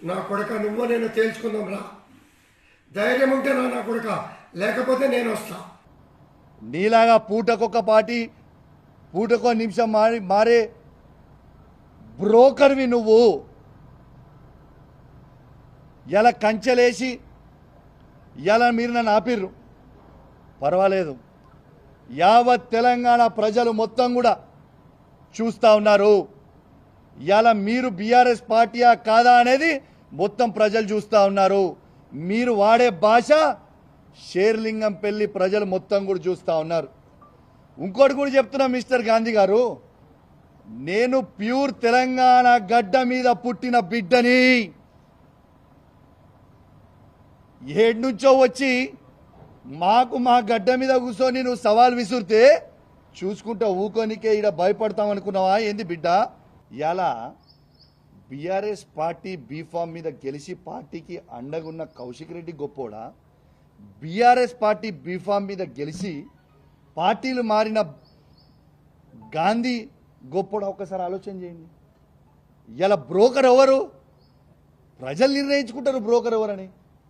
నా కొడుక నువ్వు నేను తేల్చుకుందాం రా, ధైర్యం ఉంటే నా కొడుక, లేకపోతే నేను వస్తా. నీలాగా పూటకొక పార్టీ పూటకో నిమిషం మారే బ్రోకర్వి నువ్వు. ఇలా కంచెలేసి ఇలా మీరు నన్ను ఆపిర్రు, పర్వాలేదు. యావత్ తెలంగాణ ప్రజలు మొత్తం కూడా చూస్తూ ఉన్నారు. ఇలా మీరు బీఆర్ఎస్ పార్టీయా కాదా అనేది మొత్తం ప్రజలు చూస్తూ ఉన్నారు. మీరు వాడే భాష షేర్లింగం పెళ్లి ప్రజలు మొత్తం కూడా చూస్తూ ఉన్నారు. ఇంకోటి కూడా చెప్తున్నా మిస్టర్ గాంధీ గారు, నేను ప్యూర్ తెలంగాణ గడ్డ మీద పుట్టిన బిడ్డని. ఏడు నుంచో వచ్చి మా గడ్డ మీద కూర్చొని నువ్వు సవాల్ విసురితే చూసుకుంటా ఊకోనికే ఇక్కడ భయపడతాం అనుకున్నావా ఏంది బిడ్డ? ఇలా బీఆర్ఎస్ పార్టీ బీఫామ్ మీద గెలిచి పార్టీకి అండగున్న కౌశిక్ రెడ్డి గొప్పోడా, బీఆర్ఎస్ పార్టీ బీఫామ్ మీద గెలిచి పార్టీలు మారిన గాంధీ గొప్పోడా? ఒక్కసారి ఆలోచన చేయండి. ఇలా బ్రోకర్ ఎవరు? ప్రజలు నిర్ణయించుకుంటారు బ్రోకర్ ఎవరని.